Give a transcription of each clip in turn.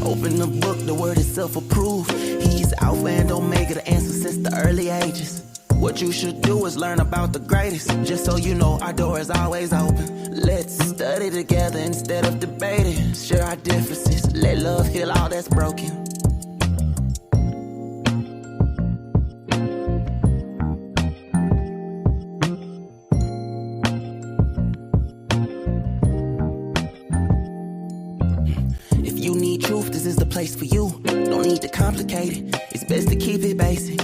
Open the book, the word itself approved. He's Alpha and Omega, the answer since the early ages. What you should do is learn about the greatest. Just so you know, our door is always open. Let's study together instead of debating. Share our differences, let love heal all that's broken. If you need truth, this is the place for you. Don't need to complicate it, it's best to keep it basic.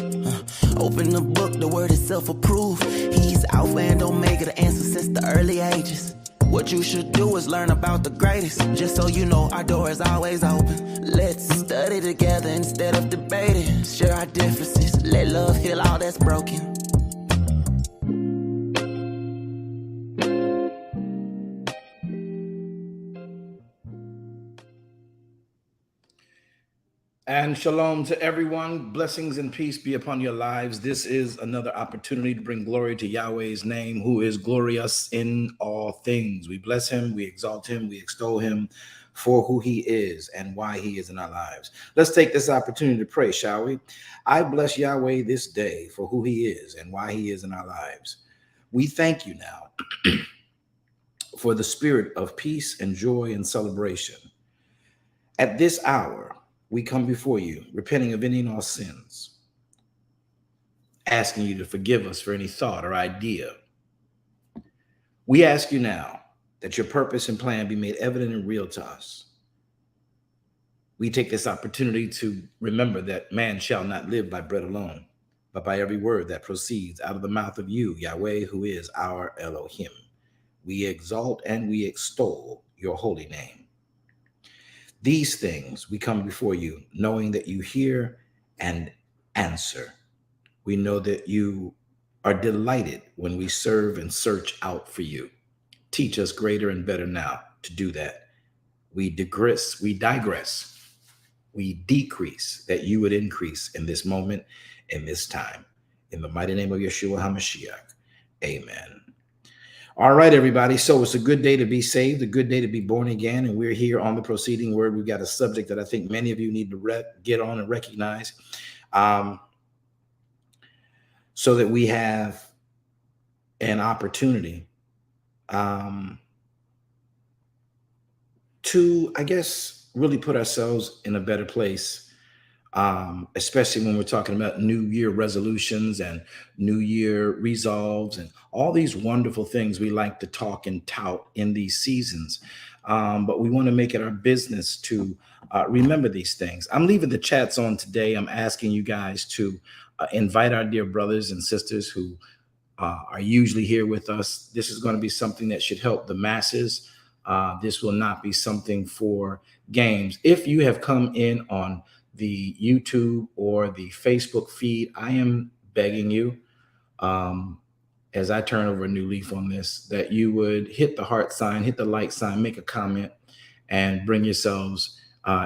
Open the book, the word itself approved. He's Alpha and Omega, the answer since the early ages. What you should do is learn about the greatest. Just so you know, our door is always open. Let's study together instead of debating. Share our differences, let love heal all that's broken. And shalom to everyone. Blessings and peace be upon your lives. This is another opportunity to bring glory to Yahweh's name, who is glorious in all things. We bless him, we exalt him, we extol him for who he is and why he is in our lives. Let's take this opportunity to pray, shall we? I bless Yahweh this day for who he is and why he is in our lives. We thank you now for the spirit of peace and joy and celebration. At this hour, we come before you, repenting of any and all sins, asking you to forgive us for any thought or idea. We ask you now that your purpose and plan be made evident and real to us. We take this opportunity to remember that man shall not live by bread alone, but by every word that proceeds out of the mouth of you, Yahweh, who is our Elohim. We exalt and we extol your holy name. These things we come before you, knowing that you hear and answer. We know that you are delighted when we serve and search out for you. Teach us greater and better now to do that. We digress, we decrease, that you would increase in this moment, in this time. In the mighty name of Yeshua HaMashiach, amen. All right, everybody. So it's a good day to be saved, a good day to be born again. And we're here on the Proceeding Word. We've got a subject that I think many of you need to get on and recognize, so that we have an opportunity to, I guess, really put ourselves in a better place. Especially when we're talking about New Year resolutions and New Year resolves and all these wonderful things we like to talk and tout in these seasons. But we want to make it our business to remember these things. I'm leaving the chats on today. I'm asking you guys to invite our dear brothers and sisters who are usually here with us. This is going to be something that should help the masses. This will not be something for games. If you have come in on the YouTube or the Facebook feed, I am begging you, as I turn over a new leaf on this, that you would hit the heart sign, hit the like sign, make a comment, and bring yourselves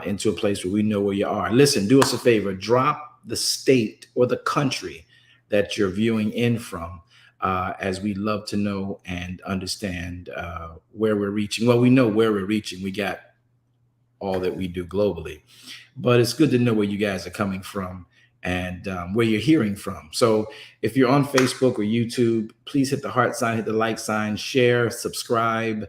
into a place where we know where you are. Listen, do us a favor, drop the state or the country that you're viewing in from, as we love to know and understand where we're reaching. Well, we know where we're reaching. We got all that we do globally, but it's good to know where you guys are coming from and where you're hearing from. So if you're on Facebook or YouTube, please hit the heart sign, hit the like sign, share, subscribe,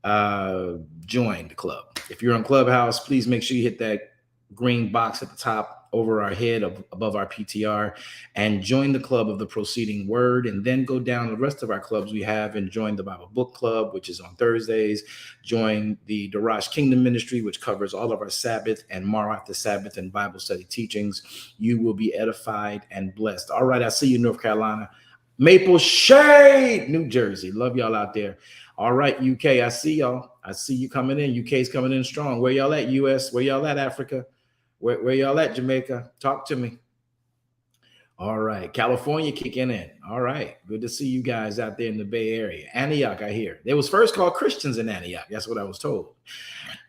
join the club. If you're on Clubhouse, please make sure you hit that green box at the top over our head above our PTR and join the club of the Proceeding Word, and then go down the rest of our clubs we have and join the Bible Book Club, which is on Thursdays. Join the Darash Kingdom Ministry, which covers all of our Sabbath and Maranatha the Sabbath and Bible study teachings. You will be edified and blessed. All right, I see you, North Carolina. Maple Shade, New Jersey. Love y'all out there. All right, UK, I see y'all. I see you coming in. UK's coming in strong. Where y'all at, US? Where y'all at, Africa? Where y'all at, Jamaica? Talk to me. All right. California kicking in. All right. Good to see you guys out there in the Bay Area. Antioch, I hear. They was first called Christians in Antioch. That's what I was told.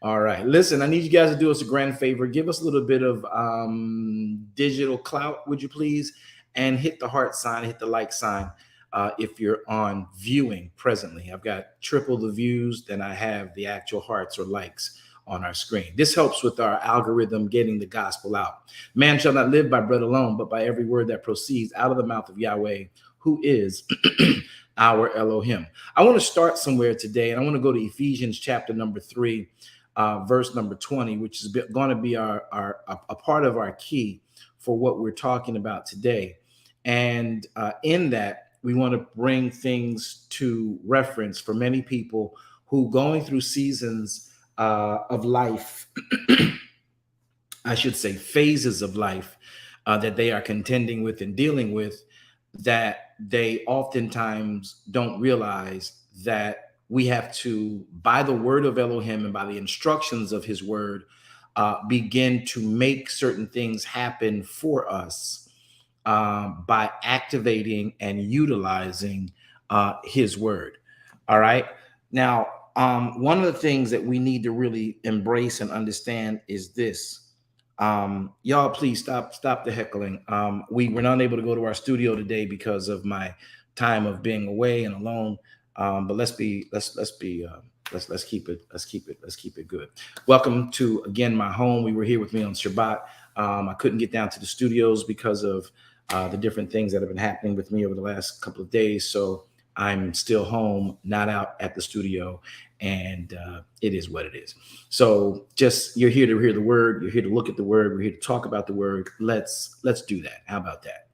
All right. Listen, I need you guys to do us a grand favor. Give us a little bit of digital clout, would you please? And hit the heart sign, hit the like sign. If you're on viewing presently. I've got triple the views than I have the actual hearts or likes on our screen. This helps with our algorithm getting the gospel out. Man shall not live by bread alone, but by every word that proceeds out of the mouth of Yahweh, who is our Elohim. I want to start somewhere today, and I want to go to Ephesians chapter number 3, verse number 20, which is going to be a part of our key for what we're talking about today. And in that, we want to bring things to reference for many people who going through seasons of life, I should say phases of life that they are contending with and dealing with, that they oftentimes don't realize that we have to, by the word of Elohim and by the instructions of his word, begin to make certain things happen for us by activating and utilizing his word. All right. Now, one of the things that we need to really embrace and understand is this. Y'all, please stop the heckling. We were not able to go to our studio today because of my time of being away and alone. But let's keep it good. Welcome to, again, my home. We were here with me on Shabbat. I couldn't get down to the studios because of the different things that have been happening with me over the last couple of days. So I'm still home, not out at the studio, and it is what it is. So just, you're here to hear the word. You're here to look at the word. We're here to talk about the word. Let's do that. How about that?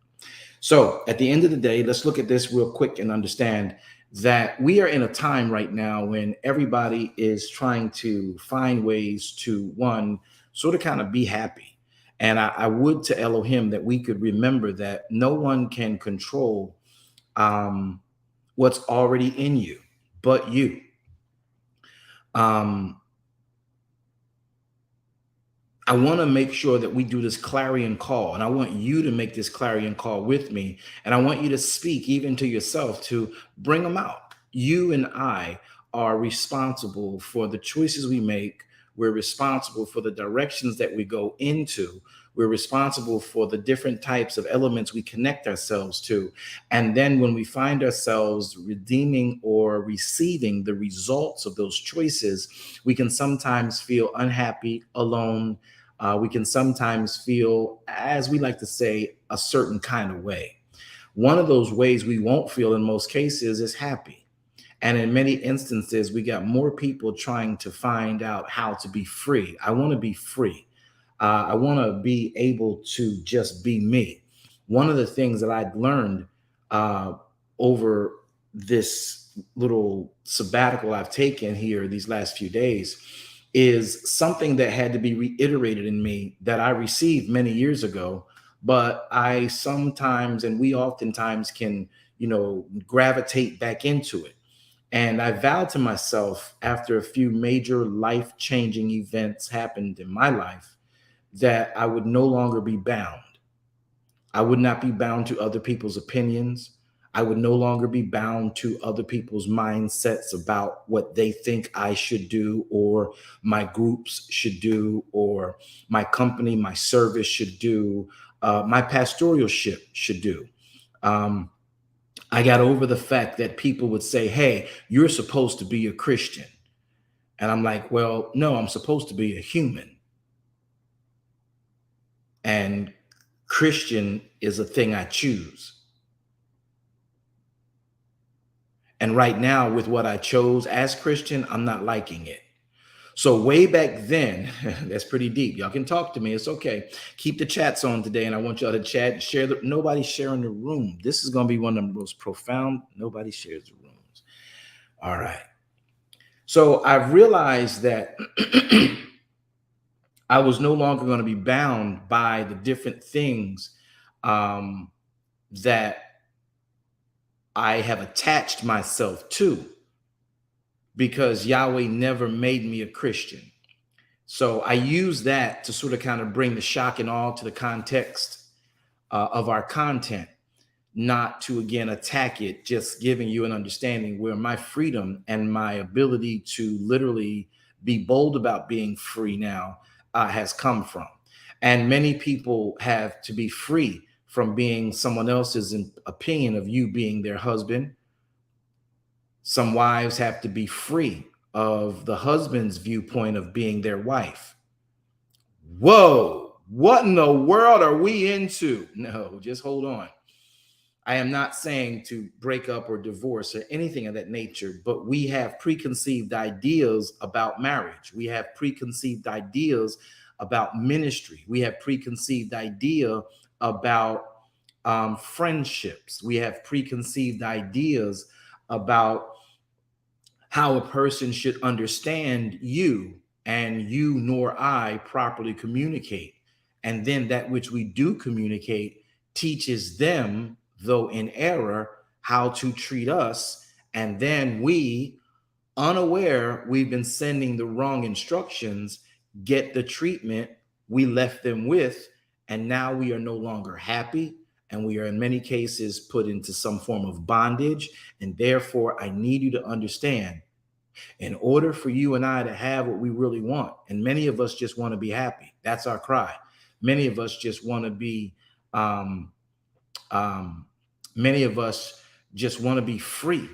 So at the end of the day, let's look at this real quick and understand that we are in a time right now when everybody is trying to find ways to, one, sort of kind of be happy. And I would to Elohim that we could remember that no one can control what's already in you but you. I want to make sure that we do this clarion call, and I want you to make this clarion call with me, and I want you to speak even to yourself to bring them out. You and I are responsible for the choices we make. We're responsible for the directions that we go into. We're responsible for the different types of elements we connect ourselves to. And then when we find ourselves redeeming or receiving the results of those choices, we can sometimes feel unhappy, alone. We can sometimes feel, as we like to say, a certain kind of way. One of those ways we won't feel in most cases is happy. And in many instances, we got more people trying to find out how to be free. I want to be free. I want to be able to just be me. One of the things that I'd learned over this little sabbatical I've taken here these last few days is something that had to be reiterated in me that I received many years ago, but I sometimes, and we oftentimes can, gravitate back into it. And I vowed to myself after a few major life-changing events happened in my life that I would no longer be bound. I would not be bound to other people's opinions. I would no longer be bound to other people's mindsets about what they think I should do, or my groups should do, or my company, my service should do, my pastoralship should do. I got over the fact that people would say, hey, you're supposed to be a Christian. And I'm like, well, no, I'm supposed to be a human. And Christian is a thing I choose. And right now, with what I chose as Christian, I'm not liking it. So way back then, that's pretty deep. Y'all can talk to me. It's okay. Keep the chats on today, and I want y'all to chat and share. Nobody's sharing the room. This is going to be one of the most profound. Nobody shares the rooms. All right. So I've realized that I was no longer going to be bound by the different things that I have attached myself to, because Yahweh never made me a Christian. So I use that to sort of kind of bring the shock and awe to the context of our content, not to, again, attack it, just giving you an understanding where my freedom and my ability to literally be bold about being free now has come from. And many people have to be free from being someone else's opinion of you being their husband. Some wives have to be free of the husband's viewpoint of being their wife. Whoa, what in the world are we into? No, just hold on. I am not saying to break up or divorce or anything of that nature, but we have preconceived ideas about marriage. We have preconceived ideas about ministry. We have preconceived idea about friendships. We have preconceived ideas about how a person should understand you, and you nor I properly communicate. And then that which we do communicate teaches them, though in error, how to treat us. And then we, unaware we've been sending the wrong instructions, get the treatment we left them with. And now we are no longer happy. And we are in many cases put into some form of bondage. And therefore, I need you to understand, in order for you and I to have what we really want, and many of us just want to be happy. That's our cry. Many of us just want to be, many of us just want to be free,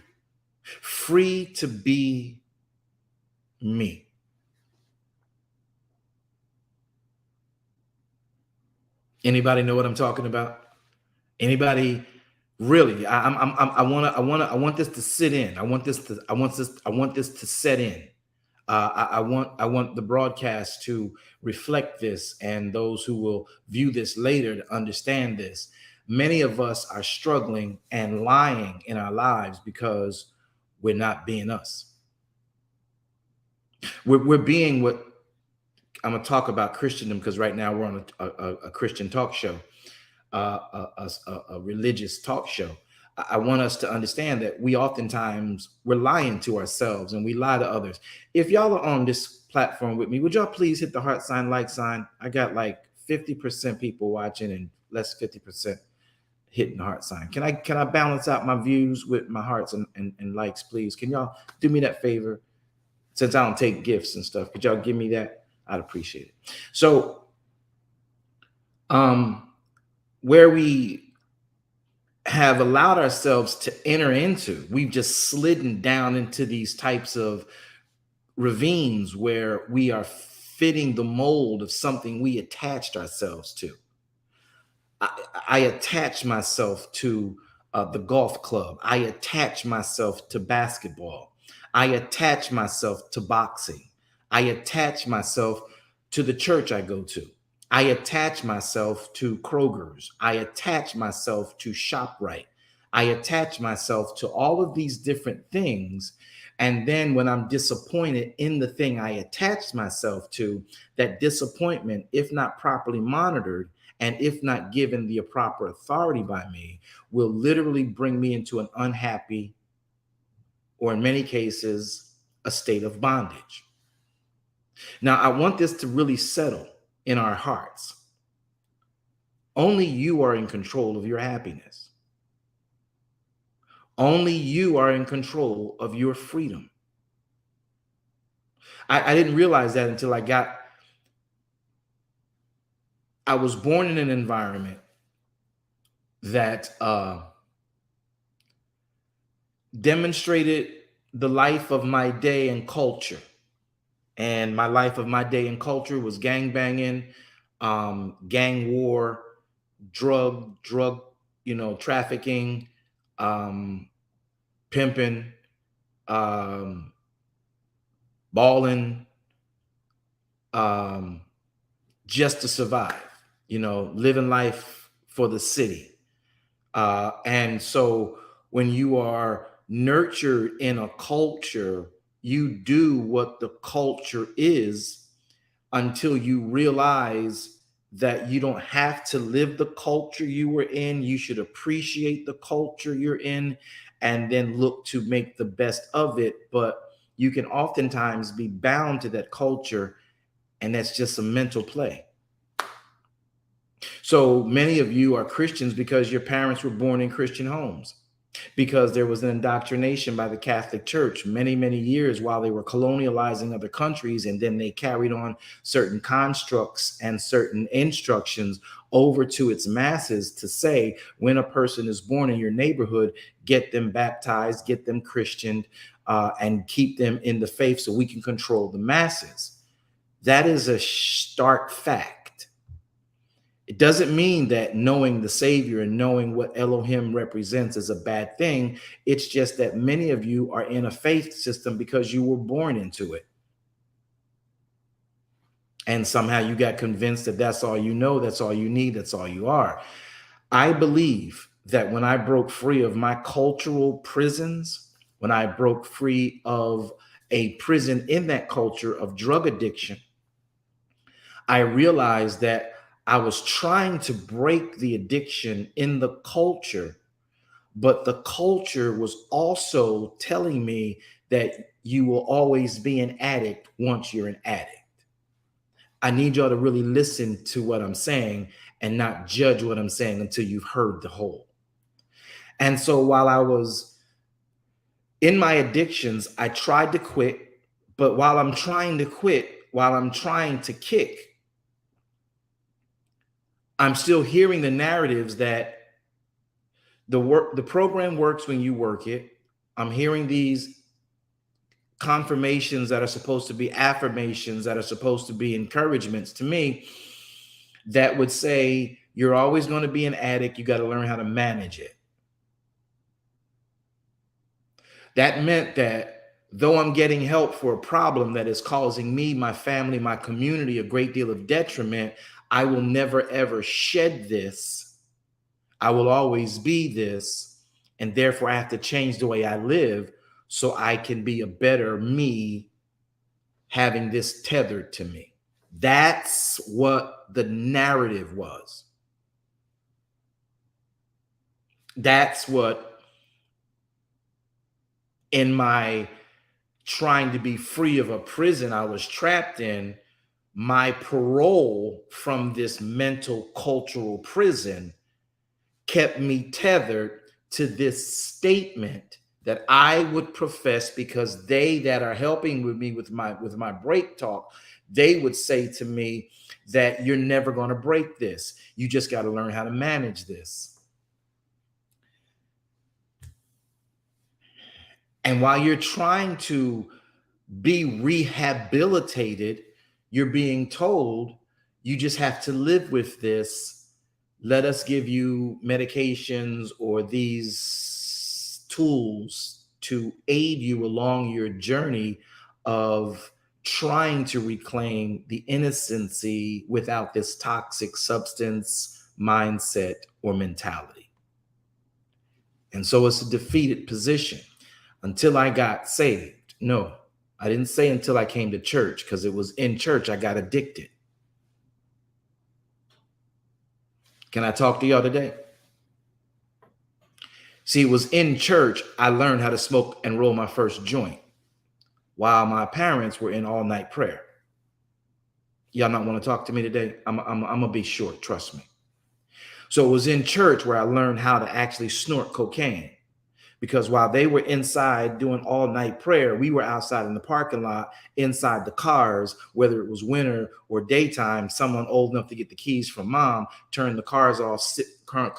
free to be me. Anybody know what I'm talking about? Anybody? Really, I want this to sit in. I want this to set in. I want the broadcast to reflect this, and those who will view this later to understand this. Many of us are struggling and lying in our lives because we're not being us. We're being what I'm going to talk about Christendom, because right now we're on a Christian talk show. A religious talk show. I want us to understand that we oftentimes we're lying to ourselves and we lie to others. If y'all are on this platform with me, would y'all please hit the heart sign, like sign? I got like 50% people watching and less 50% hitting the heart sign. Can I balance out my views with my hearts and likes, please? Can y'all do me that favor? Since I don't take gifts and stuff, could y'all give me that? I'd appreciate it. So, where we have allowed ourselves to enter into, we've just slidden down into these types of ravines where we are fitting the mold of something we attached ourselves to. I attach myself to the golf club. I attach myself to basketball. I attach myself to boxing. I attach myself to the church I go to. I attach myself to Kroger's. I attach myself to ShopRite. I attach myself to all of these different things. And then when I'm disappointed in the thing I attached myself to, that disappointment, if not properly monitored, and if not given the proper authority by me, will literally bring me into an unhappy, or in many cases, a state of bondage. Now, I want this to really settle in our hearts. Only you are in control of your happiness. Only you are in control of your freedom. I didn't realize that until I was born in an environment that demonstrated the life of my day and culture. And my life of my day and culture was gangbanging, gang war, drug, trafficking, pimping, balling, just to survive, living life for the city. And so when you are nurtured in a culture, you do what the culture is until you realize that you don't have to live the culture you were in. You should appreciate the culture you're in and then look to make the best of it. But you can oftentimes be bound to that culture, and that's just a mental play. So many of you are Christians because your parents were born in Christian homes, because there was an indoctrination by the Catholic Church many, many years while they were colonializing other countries. And then they carried on certain constructs and certain instructions over to its masses to say, when a person is born in your neighborhood, get them baptized, get them Christianed, and keep them in the faith so we can control the masses. That is a stark fact. It doesn't mean that knowing the Savior and knowing what Elohim represents is a bad thing. It's just that many of you are in a faith system because you were born into it. And somehow you got convinced that that's all you know, that's all you need, that's all you are. I believe that when I broke free of my cultural prisons, when I broke free of a prison in that culture of drug addiction, I realized that I was trying to break the addiction in the culture, but the culture was also telling me that you will always be an addict once you're an addict. I need y'all to really listen to what I'm saying and not judge what I'm saying until you've heard the whole. And so while I was in my addictions, I tried to quit, but while I'm trying to quit, while I'm trying to kick, I'm still hearing the narratives that the program works when you work it. I'm hearing these confirmations that are supposed to be affirmations, that are supposed to be encouragements to me, that would say you're always going to be an addict. You got to learn how to manage it. That meant that though I'm getting help for a problem that is causing me, my family, my community a great deal of detriment, I will never ever shed this. I will always be this. And therefore I have to change the way I live so I can be a better me having this tethered to me. That's what the narrative was. That's what, in my trying to be free of a prison I was trapped in, my parole from this mental cultural prison kept me tethered to this statement that I would profess, because they that are helping with me with my break talk, they would say to me that you're never going to break this. You just got to learn how to manage this. And while you're trying to be rehabilitated, you're being told you just have to live with this. Let us give you medications or these tools to aid you along your journey of trying to reclaim the innocency without this toxic substance, mindset, or mentality. And so it's a defeated position until I got saved. No, I didn't say until I came to church, because it was in church I got addicted. Can I talk to y'all today? See, it was in church I learned how to smoke and roll my first joint while my parents were in all-night prayer. Y'all not want to talk to me today? I'm gonna be short, trust me. So it was in church where I learned how to actually snort cocaine, because while they were inside doing all-night prayer, we were outside in the parking lot, inside the cars, whether it was winter or daytime. Someone old enough to get the keys from mom, turn the cars off, turn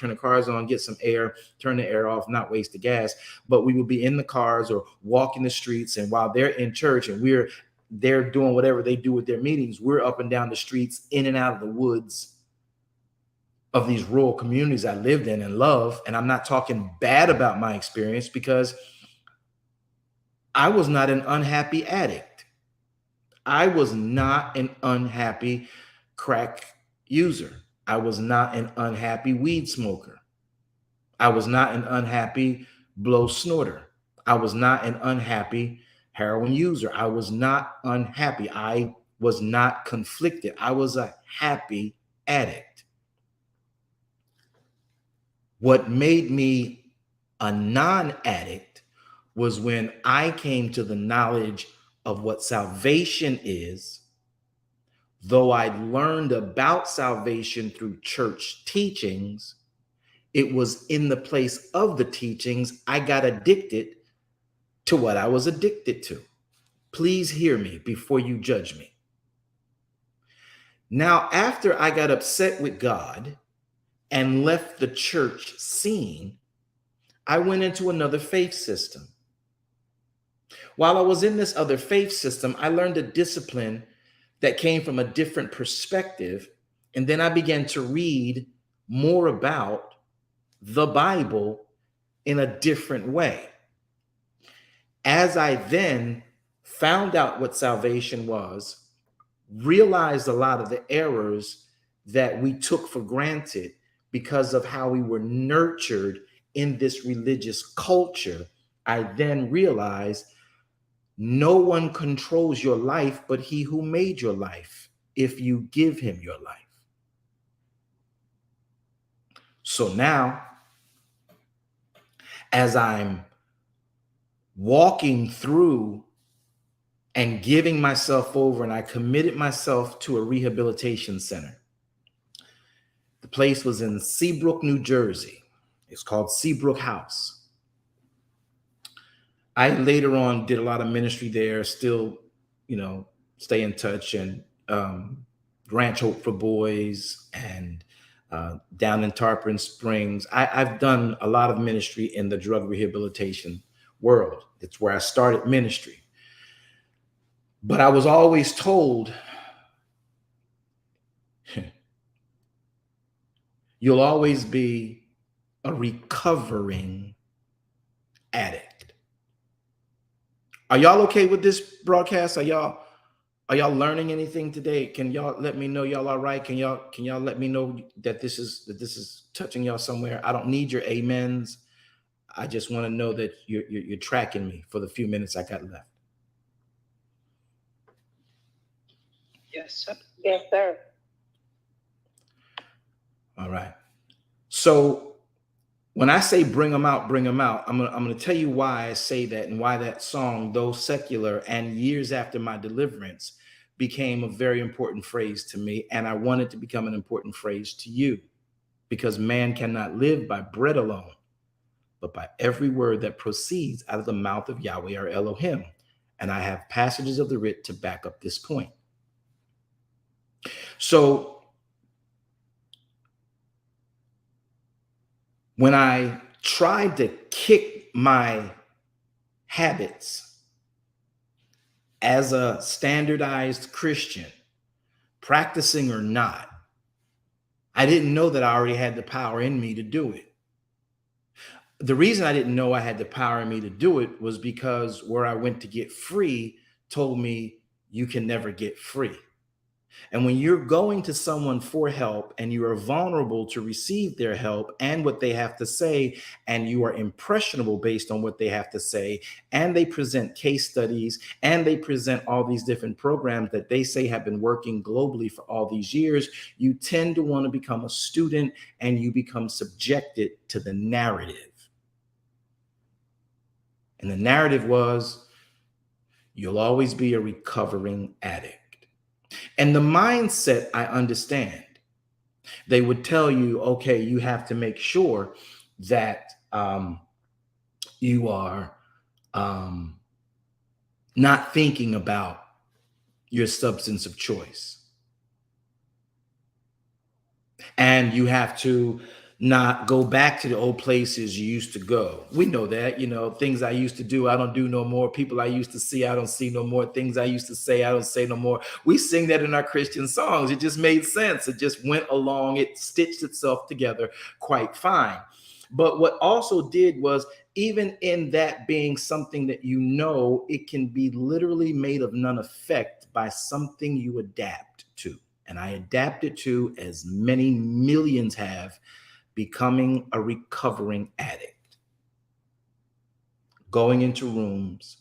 the cars on, get some air, turn the air off, not waste the gas. But we would be in the cars or walking the streets, and while they're in church and they're doing whatever they do with their meetings, we're up and down the streets, in and out of the woods of these rural communities I lived in and love. And I'm not talking bad about my experience, because I was not an unhappy addict. I was not an unhappy crack user. I was not an unhappy weed smoker. I was not an unhappy blow snorter. I was not an unhappy heroin user. I was not unhappy. I was not conflicted. I was a happy addict. What made me a non-addict was when I came to the knowledge of what salvation is. Though I learned about salvation through church teachings, it was in the place of the teachings I got addicted to what I was addicted to. Please hear me before you judge me. Now, after I got upset with God and left the church scene, I went into another faith system. While I was in this other faith system, I learned a discipline that came from a different perspective. And then I began to read more about the Bible in a different way. As I then found out what salvation was, realized a lot of the errors that we took for granted because of how we were nurtured in this religious culture, I then realized no one controls your life but he who made your life, if you give him your life. So now, as I'm walking through and giving myself over, and I committed myself to a rehabilitation center. The place was in Seabrook, New Jersey. It's called Seabrook House. I later on did a lot of ministry there, still, stay in touch, and Ranch Hope for Boys, and down in Tarpon Springs. I've done a lot of ministry in the drug rehabilitation world. It's where I started ministry. But I was always told, you'll always be a recovering addict. Are y'all okay with this broadcast? Are y'all learning anything today? Can y'all let me know y'all all right? Can y'all let me know that this is touching y'all somewhere? I don't need your amens. I just want to know that you're tracking me for the few minutes I got left. Yes, sir. Yes, sir. All right. So when I say bring them out, I'm gonna tell you why I say that, and why that song, though secular and years after my deliverance, became a very important phrase to me, and I want it to become an important phrase to you, because man cannot live by bread alone, but by every word that proceeds out of the mouth of Yahweh or Elohim. And I have passages of the writ to back up this point. So when I tried to kick my habits as a standardized Christian, practicing or not, I didn't know that I already had the power in me to do it. The reason I didn't know I had the power in me to do it was because where I went to get free told me you can never get free. And when you're going to someone for help and you are vulnerable to receive their help and what they have to say, and you are impressionable based on what they have to say, and they present case studies, and they present all these different programs that they say have been working globally for all these years, you tend to want to become a student, and you become subjected to the narrative. And the narrative was, you'll always be a recovering addict. And the mindset, I understand. They would tell you, okay, you have to make sure that you are not thinking about your substance of choice. And you have to not go back to the old places you used to go. We know that, things I used to do, I don't do no more. People I used to see, I don't see no more. Things I used to say, I don't say no more. We sing that in our Christian songs. It just made sense. It just went along. It stitched itself together quite fine. But what also did was, even in that being something that it can be literally made of none effect by something you adapt to. And I adapted to, as many millions have, becoming a recovering addict, going into rooms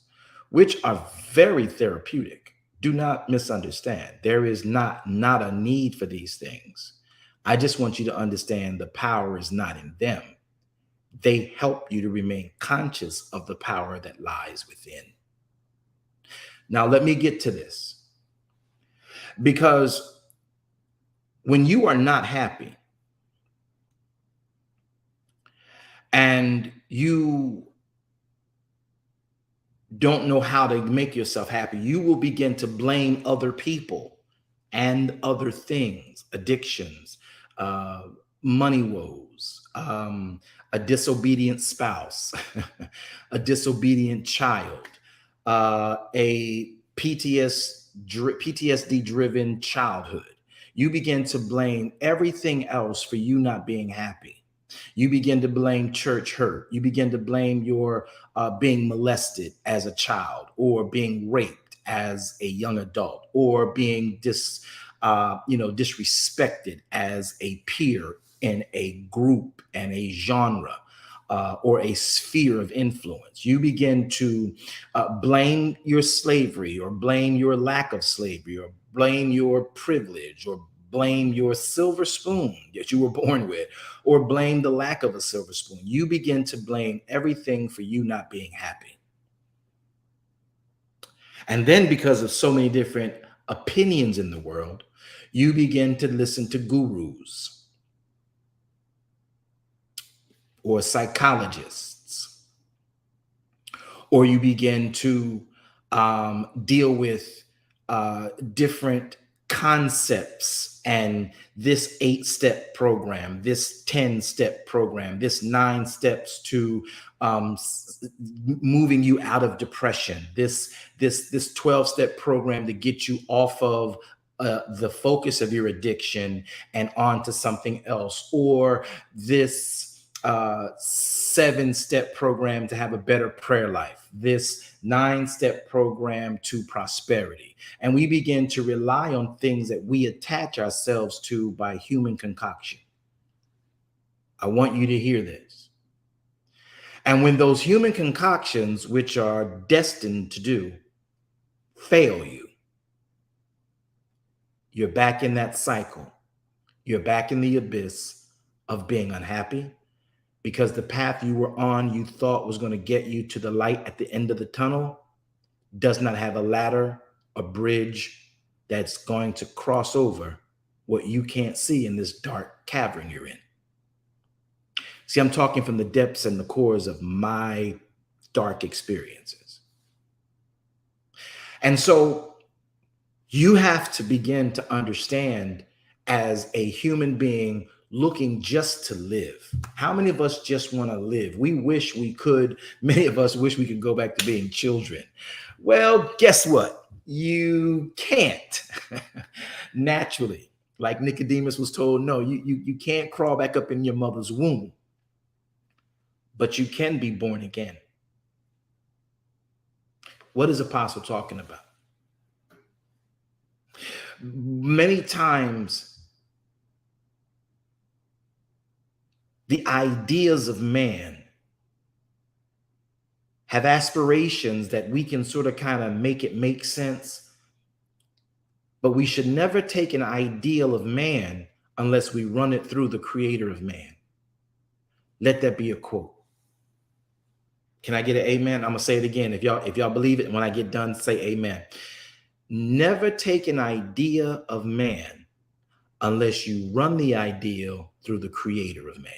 which are very therapeutic. Do not misunderstand. There is not a need for these things. I just want you to understand the power is not in them. They help you to remain conscious of the power that lies within. Now, let me get to this, because when you are not happy, and you don't know how to make yourself happy, you will begin to blame other people and other things, addictions, money woes, a disobedient spouse, a disobedient child, a PTSD driven childhood. You begin to blame everything else for you not being happy. You begin to blame church hurt. You begin to blame your being molested as a child, or being raped as a young adult, or being disrespected as a peer in a group and a genre. Or a sphere of influence. You begin to blame your slavery, or blame your lack of slavery, or blame your privilege, or blame your silver spoon that you were born with, or blame the lack of a silver spoon. You begin to blame everything for you not being happy. And then, because of so many different opinions in the world, you begin to listen to gurus or psychologists, or you begin to deal with different concepts, and this 8-step program, this 10-step program, this 9 steps to moving you out of depression, this 12-step program to get you off of the focus of your addiction and onto something else, or this 7-step program to have a better prayer life, this 9-step program to prosperity. And we begin to rely on things that we attach ourselves to by human concoction. I want you to hear this. And when those human concoctions, which are destined to do, fail you, you're back in that cycle. You're back in the abyss of being unhappy, because the path you were on, you thought was going to get you to the light at the end of the tunnel, does not have a ladder, a bridge that's going to cross over what you can't see in this dark cavern you're in. See, I'm talking from the depths and the cores of my dark experiences. And so you have to begin to understand, as a human being looking just to live. How many of us just want to live? We wish we could. Many of us wish we could go back to being children. Well, guess what? You can't. Naturally, like Nicodemus was told, no, you can't crawl back up in your mother's womb, but you can be born again. What is Apostle talking about? Many times, the ideas of man have aspirations that we can sort of kind of make it make sense, but we should never take an ideal of man unless we run it through the creator of man. Let that be a quote. Can I get an amen? I'm gonna say it again. If y'all believe it, when I get done, say amen. Never take an idea of man unless you run the ideal through the creator of man.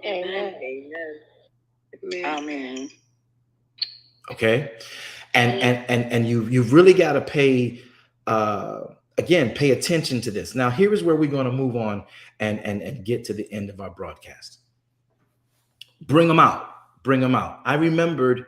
Amen. Amen. Amen. Okay. And you've really got to pay attention to this. Now, here is where we're going to move on and get to the end of our broadcast. Bring them out. Bring them out. I remembered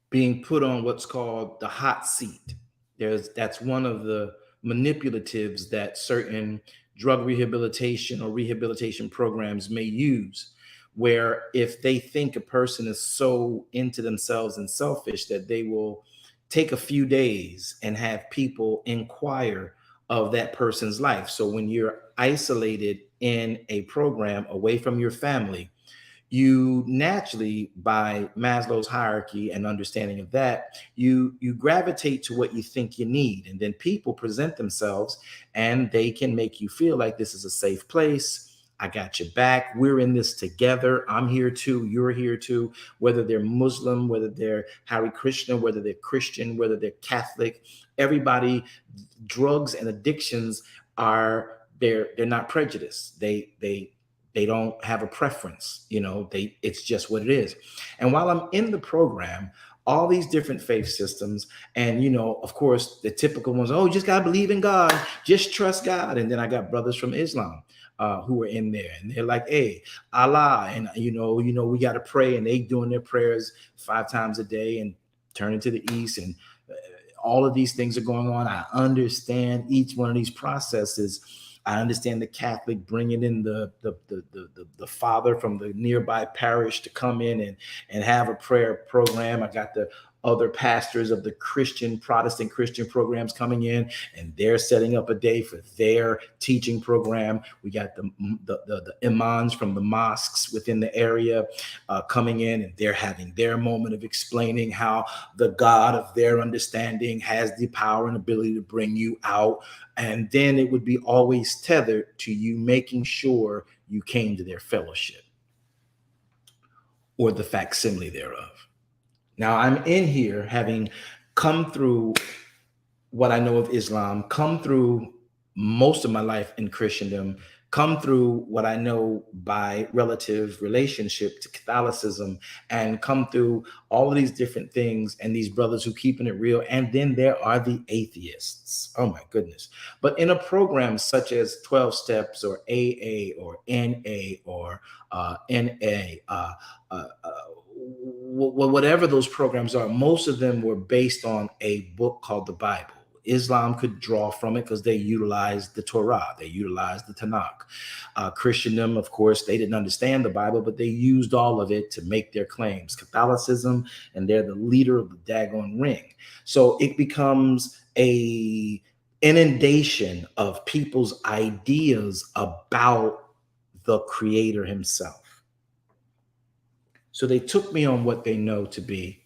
being put on what's called the hot seat. That's one of the manipulatives that certain drug rehabilitation or rehabilitation programs may use, where if they think a person is so into themselves and selfish that they will take a few days and have people inquire of that person's life. So when you're isolated in a program away from your family, you naturally, by Maslow's hierarchy and understanding of that, you gravitate to what you think you need. And then people present themselves and they can make you feel like this is a safe place. I got your back. We're in this together. I'm here too. You're here too. Whether they're Muslim, whether they're Hare Krishna, whether they're Christian, whether they're Catholic, everybody, drugs and addictions they're not prejudiced. They don't have a preference, it's just what it is. And while I'm in the program, all these different faith systems, and of course, the typical ones, oh, you just gotta believe in God, just trust God. And then I got brothers from Islam. who are in there, and they're like, hey, Allah, and we got to pray, and they doing their prayers 5 times a day and turning to the east, and all of these things are going on. I understand each one of these processes. I understand the Catholic bringing in the father from the nearby parish to come in and have a prayer program. I got the other pastors of the Protestant Christian programs coming in, and they're setting up a day for their teaching program. We got the imams from the mosques within the area coming in, and they're having their moment of explaining how the God of their understanding has the power and ability to bring you out. And then it would be always tethered to you making sure you came to their fellowship or the facsimile thereof. Now, I'm in here having come through what I know of Islam, come through most of my life in Christendom, come through what I know by relative relationship to Catholicism, and come through all of these different things and these brothers who keeping it real. And then there are the atheists. Oh my goodness. But in a program such as 12 Steps or AA or NA or NA, whatever those programs are, most of them were based on a book called the Bible. Islam could draw from it because they utilized the Torah, they utilized the Tanakh. Christendom, of course, they didn't understand the Bible, but they used all of it to make their claims. Catholicism, and they're the leader of the daggone ring. So it becomes a inundation of people's ideas about the Creator himself. So they took me on what they know to be.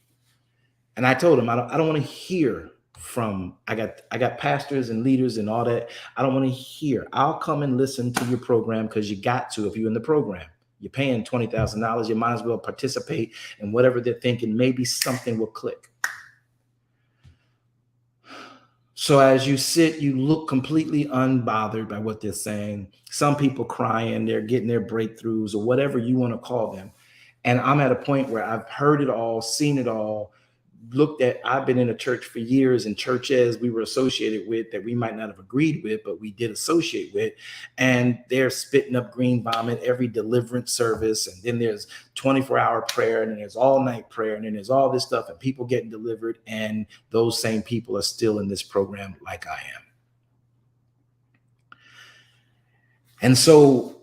And I told them, I don't want to hear from, I got pastors and leaders and all that. I don't want to hear. I'll come and listen to your program because you got to if you're in the program. You're paying $20,000. You might as well participate in whatever they're thinking. Maybe something will click. So as you sit, you look completely unbothered by what they're saying. Some people crying, they're getting their breakthroughs or whatever you want to call them. And I'm at a point where I've heard it all, seen it all, I've been in a church for years, and churches we were associated with that we might not have agreed with, but we did associate with. And they're spitting up green vomit every deliverance service. And then there's 24-hour prayer, and then there's all night prayer, and then there's all this stuff, and people getting delivered. And those same people are still in this program like I am. And so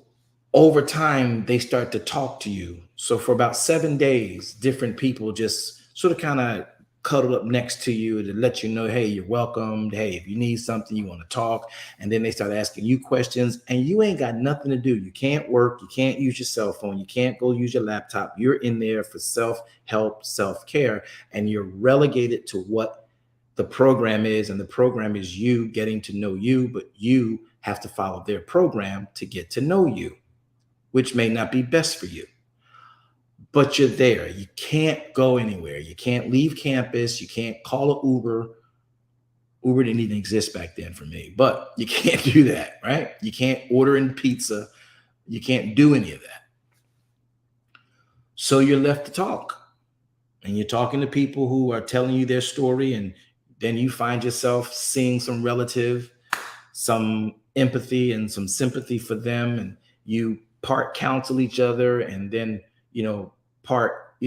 over time, they start to talk to you. So for about 7 days, different people just sort of kind of cuddle up next to you to let you know, hey, you're welcomed. Hey, if you need something, you want to talk. And then they start asking you questions, and you ain't got nothing to do. You can't work. You can't use your cell phone. You can't go use your laptop. You're in there for self-help, self-care, and you're relegated to what the program is. And the program is you getting to know you, but you have to follow their program to get to know you, which may not be best for you. But you're there. You can't go anywhere. You can't leave campus. You can't call an Uber. Uber didn't even exist back then for me, but you can't do that, right? You can't order in pizza. You can't do any of that. So you're left to talk. And you're talking to people who are telling you their story, and then you find yourself seeing some relative, some empathy and some sympathy for them, and you part counsel each other, and then part,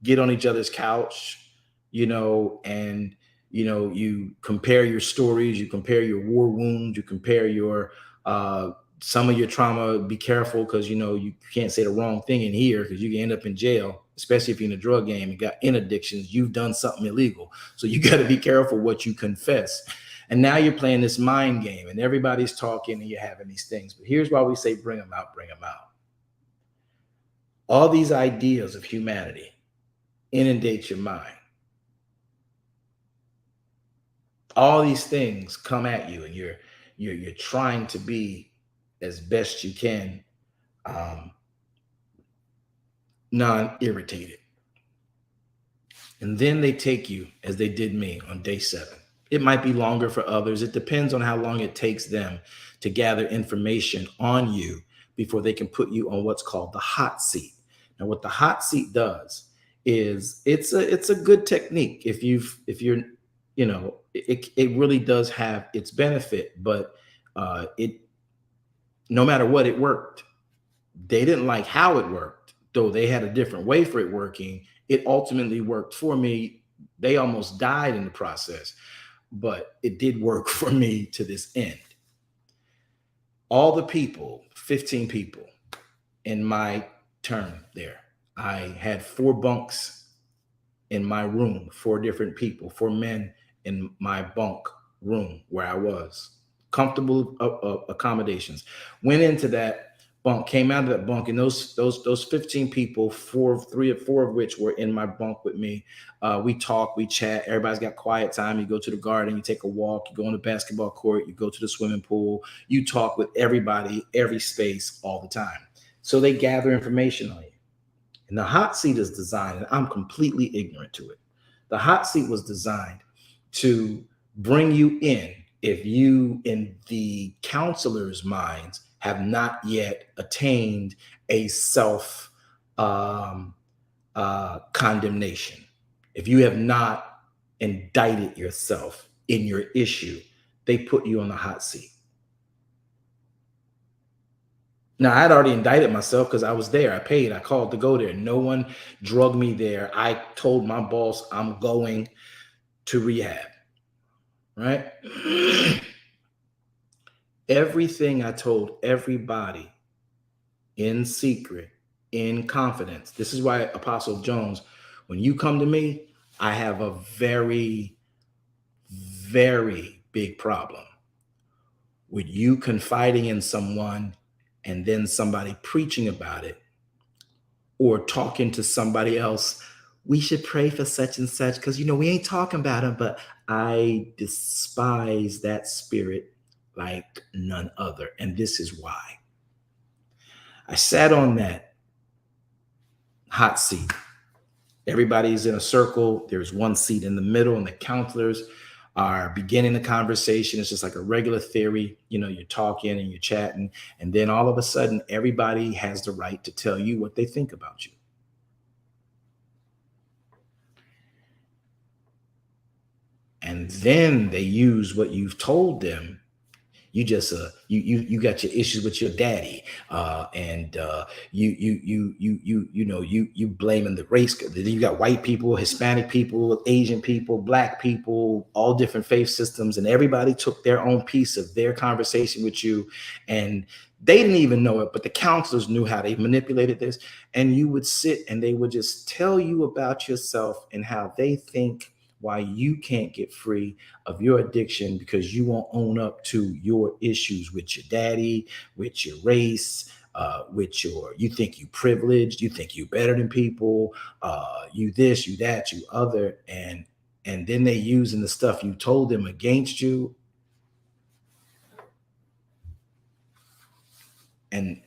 get on each other's couch, and, you compare your stories, you compare your war wounds, you compare your, some of your trauma. Be careful because, you can't say the wrong thing in here because you can end up in jail, especially if you're in a drug game and got in addictions. You've done something illegal. So you got to be careful what you confess. And now you're playing this mind game, and everybody's talking and you're having these things. But here's why we say, bring them out, bring them out. All these ideas of humanity inundate your mind. All these things come at you, and you're trying to be as best you can, non-irritated. And then they take you, as they did me, on day 7. It might be longer for others. It depends on how long it takes them to gather information on you before they can put you on what's called the hot seat. Now, what the hot seat does is it's a good technique if you're it really does have its benefit, but it no matter what, it worked. They didn't like how it worked, though they had a different way for it working. It ultimately worked for me. They almost died in the process, but it did work for me to this end. All the people, 15 people in my term there, I had 4 bunks in my room, 4 different people, 4 men in my bunk room where I was. Comfortable accommodations. Went into that bunk, came out of that bunk, and those 15 people, 4 of which were in my bunk with me. We talk, we chat. Everybody's got quiet time. You go to the garden, you take a walk, you go on the basketball court, you go to the swimming pool. You talk with everybody, every space, all the time. So they gather information on you. And the hot seat is designed, and I'm completely ignorant to it. The hot seat was designed to bring you in if you, in the counselor's minds, have not yet attained a self condemnation. If you have not indicted yourself in your issue, they put you on the hot seat. Now, I'd already indicted myself because I was there. I paid. I called to go there. No one drugged me there. I told my boss I'm going to rehab, right? Everything I told everybody in secret, in confidence. This is why, Apostle Jones, when you come to me, I have a very, very big problem with you confiding in someone and then somebody preaching about it or talking to somebody else. We should pray for such and such because, we ain't talking about him, but I despise that spirit like none other. And this is why. I sat on that hot seat. Everybody's in a circle. There's one seat in the middle, and the counselors are beginning the conversation. It's just like a regular theory. You're talking and you're chatting. And then all of a sudden, everybody has the right to tell you what they think about you. And then they use what you've told them. You just you got your issues with your daddy, and you blaming the race. You got white people, Hispanic people, Asian people, Black people, all different faith systems, and everybody took their own piece of their conversation with you, and they didn't even know it, but the counselors knew how they manipulated this. And you would sit and they would just tell you about yourself and how they think why you can't get free of your addiction because you won't own up to your issues with your daddy, with your race, you think you privileged, you think you better than people, you this, you that, you other, and then they using the stuff you told them against you. And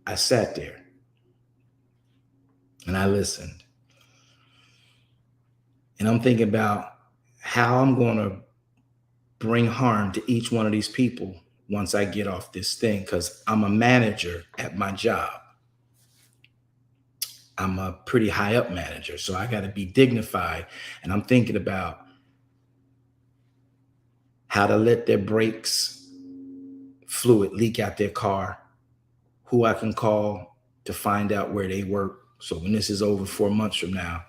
I sat there and I listened. And I'm thinking about how I'm going to bring harm to each one of these people once I get off this thing, because I'm a manager at my job. I'm a pretty high up manager, so I got to be dignified. And I'm thinking about how to let their brakes fluid leak out their car, who I can call to find out where they work. So when this is over 4 months from now,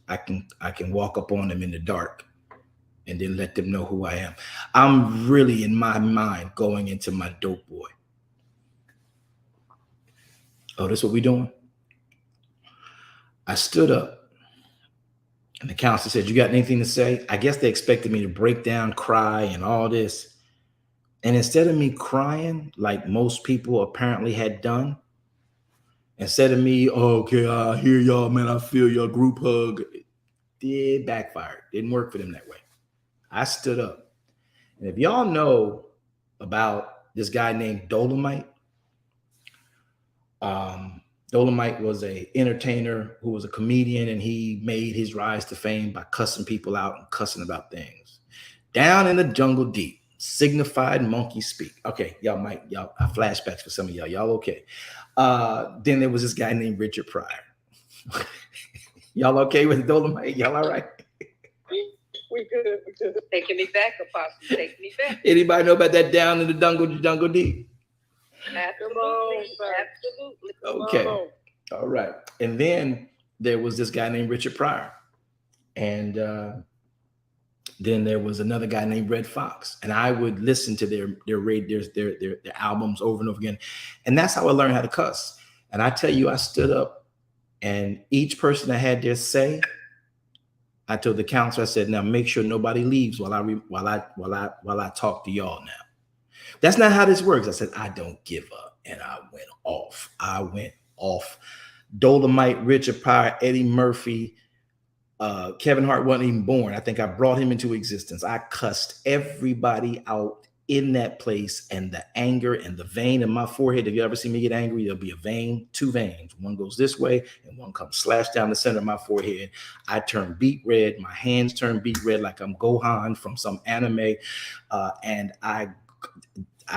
I can walk up on them in the dark and then let them know who I am. I'm really, in my mind, going into my dope boy. Oh, this what we doing? I stood up and the counselor said, "You got anything to say?" I guess they expected me to break down, cry, and all this. And instead of me crying like most people apparently had done, instead of me, "Oh, okay, I hear y'all, man, I feel your group hug," it backfired. Didn't work for them that way. I stood up. And if y'all know about this guy named Dolomite, Dolomite was an entertainer who was a comedian, and he made his rise to fame by cussing people out and cussing about things. Down in the jungle deep, signified monkey speak. Okay, flashbacks for some of y'all okay. Then there was this guy named Richard Pryor. Y'all okay with Dolomite? Y'all all right? We good. Taking me back, Apostle. Take me back. Anybody know about that down in the jungle deep? Absolutely. Okay. All right. And then there was this guy named Richard Pryor. And then there was another guy named Red Fox. And I would listen to their albums over and over again. And that's how I learned how to cuss. And I tell you, I stood up, and each person that had their say, I told the counselor, I said, now make sure nobody leaves while I talk to y'all now. That's not how this works. I said, I don't give up. And I went off. Dolomite, Richard Pryor, Eddie Murphy, Kevin Hart wasn't even born. I think I brought him into existence. I cussed everybody out in that place, and the anger and the vein in my forehead. If you ever see me get angry, there'll be a vein, two veins. One goes this way and one comes slash down the center of my forehead. I turn beet red. My hands turn beet red like I'm Gohan from some anime. And I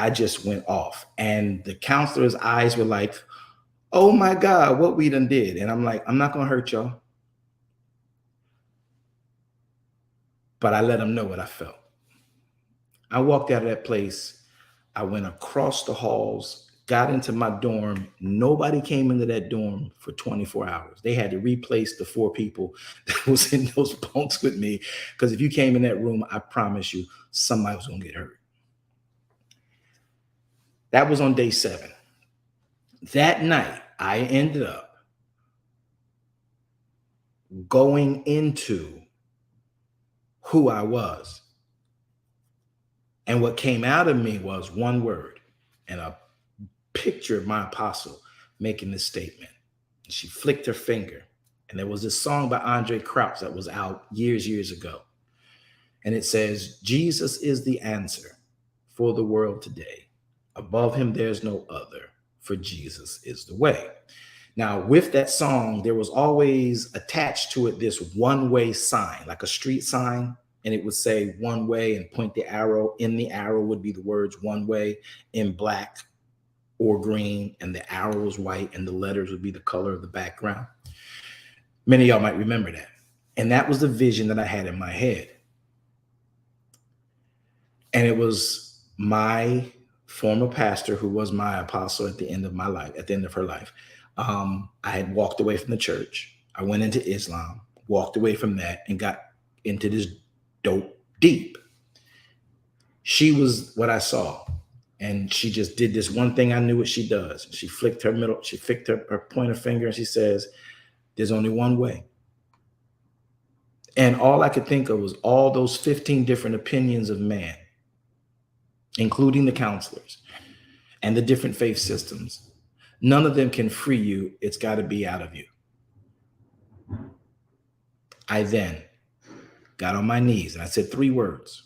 just went off. And the counselor's eyes were like, oh my God, what we done did. And I'm like, I'm not going to hurt y'all. But I let them know what I felt. I walked out of that place. I went across the halls, got into my dorm. Nobody came into that dorm for 24 hours. They had to replace the 4 people that was in those bunks with me. Because if you came in that room, I promise you, somebody was going to get hurt. That was on day 7. That night, I ended up going into who I was. And what came out of me was one word and a picture of my apostle making this statement. She flicked her finger. And there was this song by Andre Crouch that was out years ago. And it says, Jesus is the answer for the world today. Above him, there's no other, for Jesus is the way. Now, with that song, there was always attached to it this one-way sign, like a street sign. And it would say one way and point the arrow. In the arrow would be the words one way in black or green. And the arrow was white and the letters would be the color of the background. Many of y'all might remember that. And that was the vision that I had in my head. And it was my former pastor, who was my apostle at the end of my life, at the end of her life. I had walked away from the church. I went into Islam, walked away from that, and got into this dope deep. She was what I saw. And she just did this one thing I knew what she does. She flicked her pointer finger and she says, there's only one way. And all I could think of was all those 15 different opinions of man, including the counselors and the different faith systems. None of them can free you. It's got to be out of you. I then got on my knees and I said 3 words.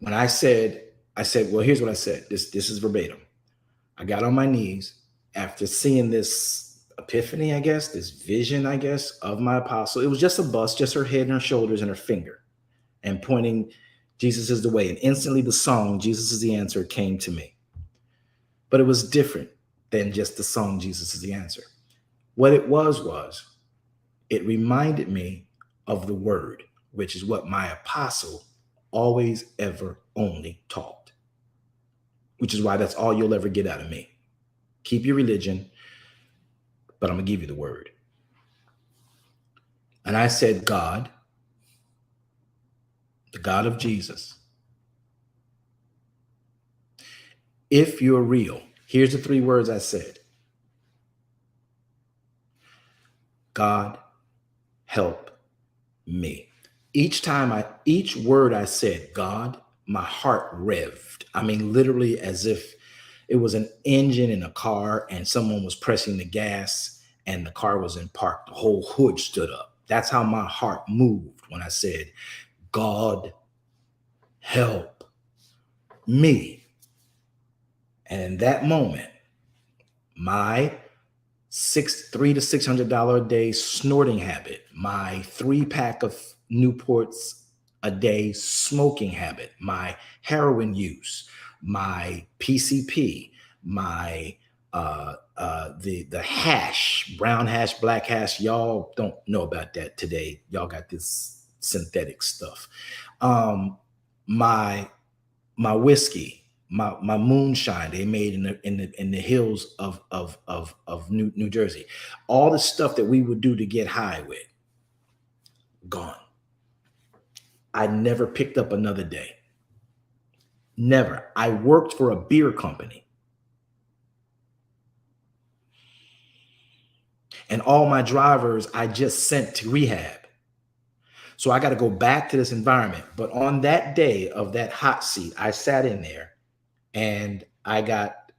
When I said, well, here's what I said. This is verbatim. I got on my knees after seeing this epiphany, I guess, this vision, I guess, of my apostle. It was just a bust, just her head and her shoulders and her finger, and pointing, Jesus is the way. And instantly the song, Jesus is the answer, came to me. But it was different than just the song, Jesus is the answer. What it was it reminded me of the word, which is what my apostle always, ever, only taught, which is why that's all you'll ever get out of me. Keep your religion, but I'm going to give you the word. And I said, God, the God of Jesus, if you're real, here's the 3 words I said. God, help me. Each word I said, God, my heart revved. I mean, literally as if it was an engine in a car and someone was pressing the gas and the car was in park. The whole hood stood up. That's how my heart moved when I said, God, help me. And in that moment, my $300 to $600 a day snorting habit, my 3-pack of Newports a day smoking habit, my heroin use, my PCP, my the hash, brown hash, black hash. Y'all don't know about that today. Y'all got this synthetic stuff. My whiskey, my moonshine, they made in the hills of New Jersey. All the stuff that we would do to get high with, gone. I never picked up another day. Never. I worked for a beer company. And all my drivers I just sent to rehab. So I got to go back to this environment. But on that day of that hot seat, I sat in there and I got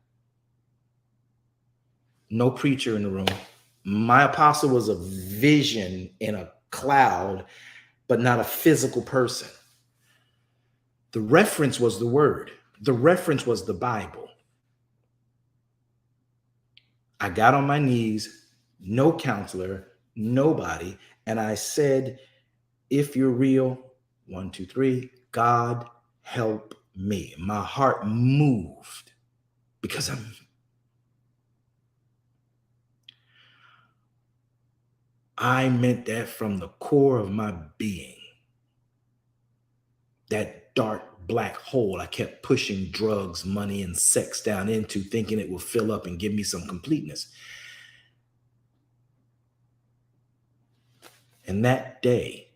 no preacher in the room. My apostle was a vision in a cloud, but not a physical person. The reference was the word. The reference was the Bible. I got on my knees, no counselor, nobody. And I said, if you're real, 1, 2, 3, God help me. My heart moved because I meant that from the core of my being. That dark black hole I kept pushing drugs, money, and sex down into, thinking it will fill up and give me some completeness. And that day,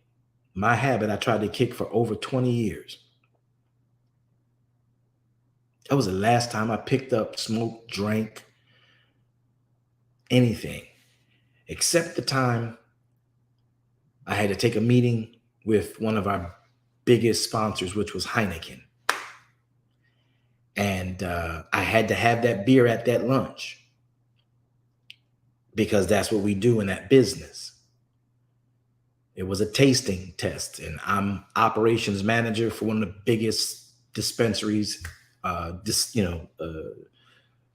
my habit I tried to kick for over 20 years. That was the last time I picked up, smoked, drank, anything, except the time I had to take a meeting with one of our biggest sponsors, which was Heineken. And I had to have that beer at that lunch because that's what we do in that business. It was a tasting test, and I'm operations manager for one of the biggest dispensaries,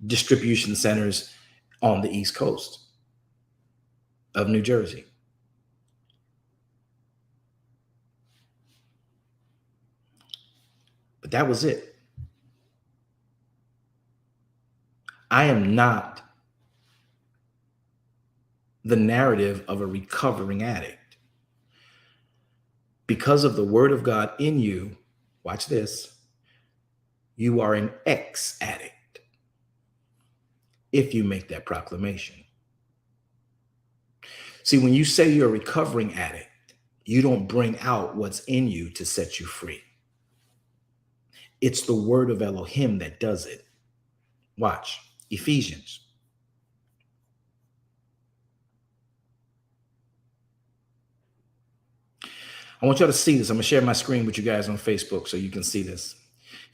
distribution centers on the East Coast of New Jersey. But that was it. I am not the narrative of a recovering addict. Because of the word of God in you, watch this, you are an ex-addict if you make that proclamation. See, when you say you're a recovering addict, you don't bring out what's in you to set you free. It's the word of Elohim that does it. Watch, Ephesians. I want y'all to see this. I'm going to share my screen with you guys on Facebook so you can see this.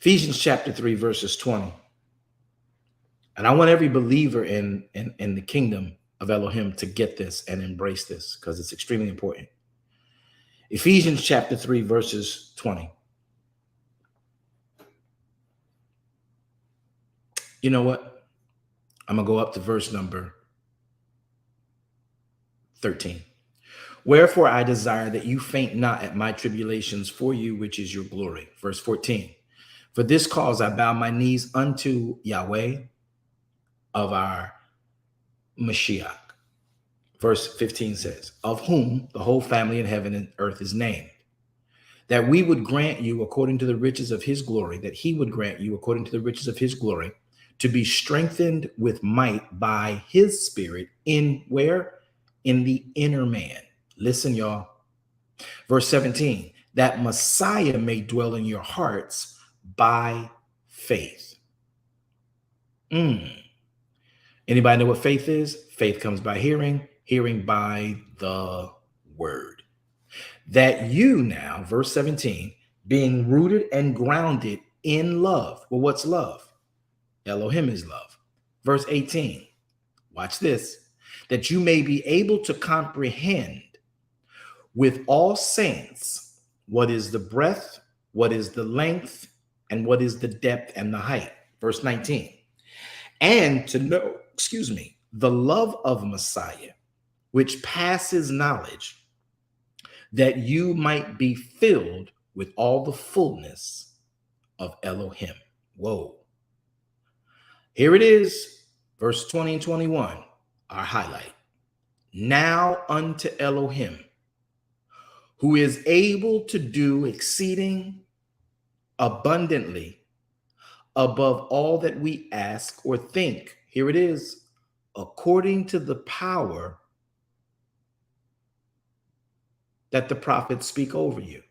Ephesians chapter 3, verses 20. And I want every believer in the kingdom of Elohim to get this and embrace this because it's extremely important. Ephesians chapter 3, verses 20. You know what? I'm going to go up to verse number 13. Wherefore I desire that you faint not at my tribulations for you, which is your glory. Verse 14. For this cause I bow my knees unto Yahweh of our Mashiach. Verse 15 says, of whom the whole family in heaven and earth is named, that we would grant you according to the riches of his glory, that he would grant you according to the riches of his glory, to be strengthened with might by his spirit in where? In the inner man. Listen, y'all. Verse 17, that Messiah may dwell in your hearts by faith. Anybody know what faith is? Faith comes by hearing, hearing by the word. That you now, verse 17, being rooted and grounded in love. Well, what's love? Elohim is love. Verse 18, watch this. That you may be able to comprehend with all saints what is the breadth, what is the length, and what is the depth and the height. Verse 19. And to know, the love of Messiah, which passes knowledge, that you might be filled with all the fullness of Elohim. Whoa. Here it is, Verse 20 and 21, our highlight. Now unto Elohim, who is able to do exceeding abundantly above all that we ask or think. Here it is, according to the power that the prophets speak over you.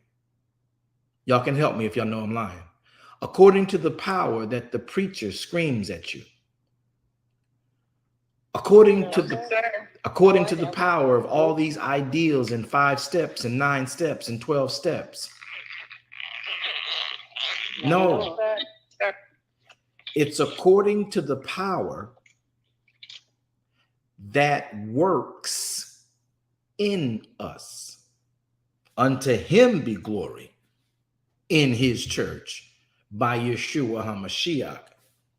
Y'all can help me if y'all know I'm lying. According to the power that the preacher screams at you. According to the power of all these ideals in 5 steps and 9 steps and 12 steps. No, it's according to the power that works in us. Unto him be glory in his church by Yeshua HaMashiach,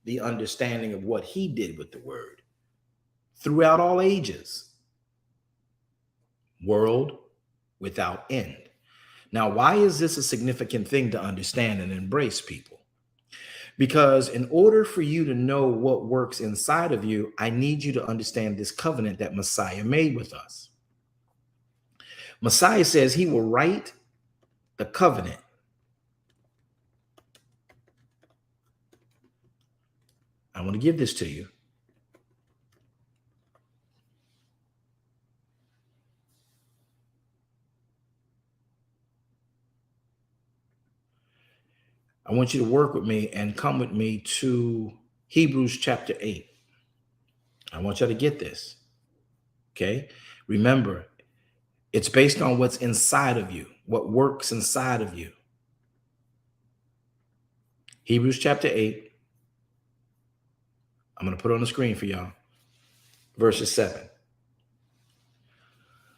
the understanding of what he did with the word throughout all ages, world without end. Now, why is this a significant thing to understand and embrace, people? Because in order for you to know what works inside of you, I need you to understand this covenant that Messiah made with us. Messiah says he will write the covenant. I want to give this to you. I want you to work with me and come with me to Hebrews chapter 8. I want you to get this. Okay? Remember, it's based on what's inside of you, what works inside of you. Hebrews chapter 8. I'm going to put it on the screen for y'all. Verses 7.